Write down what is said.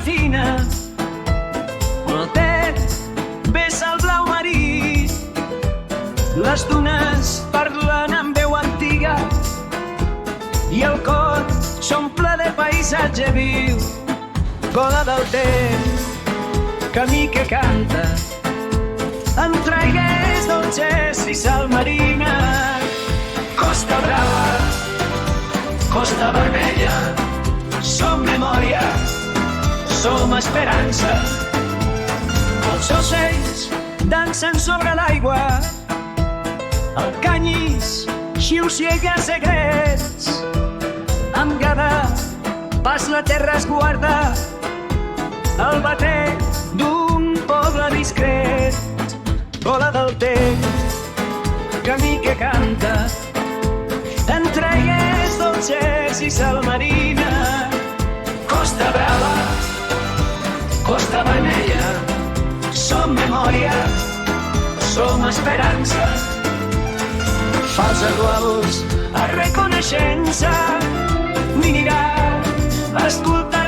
fina, el ter vessa el blau marí, les dunes parlen amb veu antiga i el cor s'omple de paisatge viu. Gola del temps, camí que canta, entre aigues dolces i sal marina. Costa Brava, Costa Vermella, som memòria, som esperança. Els ocells dansen sobre l'aigua, el canyís xiuxiega secrets. Amb cada pas la terra es guarda el batec d'un poble discret. Gola del temps, camí que canta, entre aigues dolces i sal marina. Costa Brava, Costa Vermella, som memòria, som esperança. Fals aiguals a reconeixença, minirar, escoltar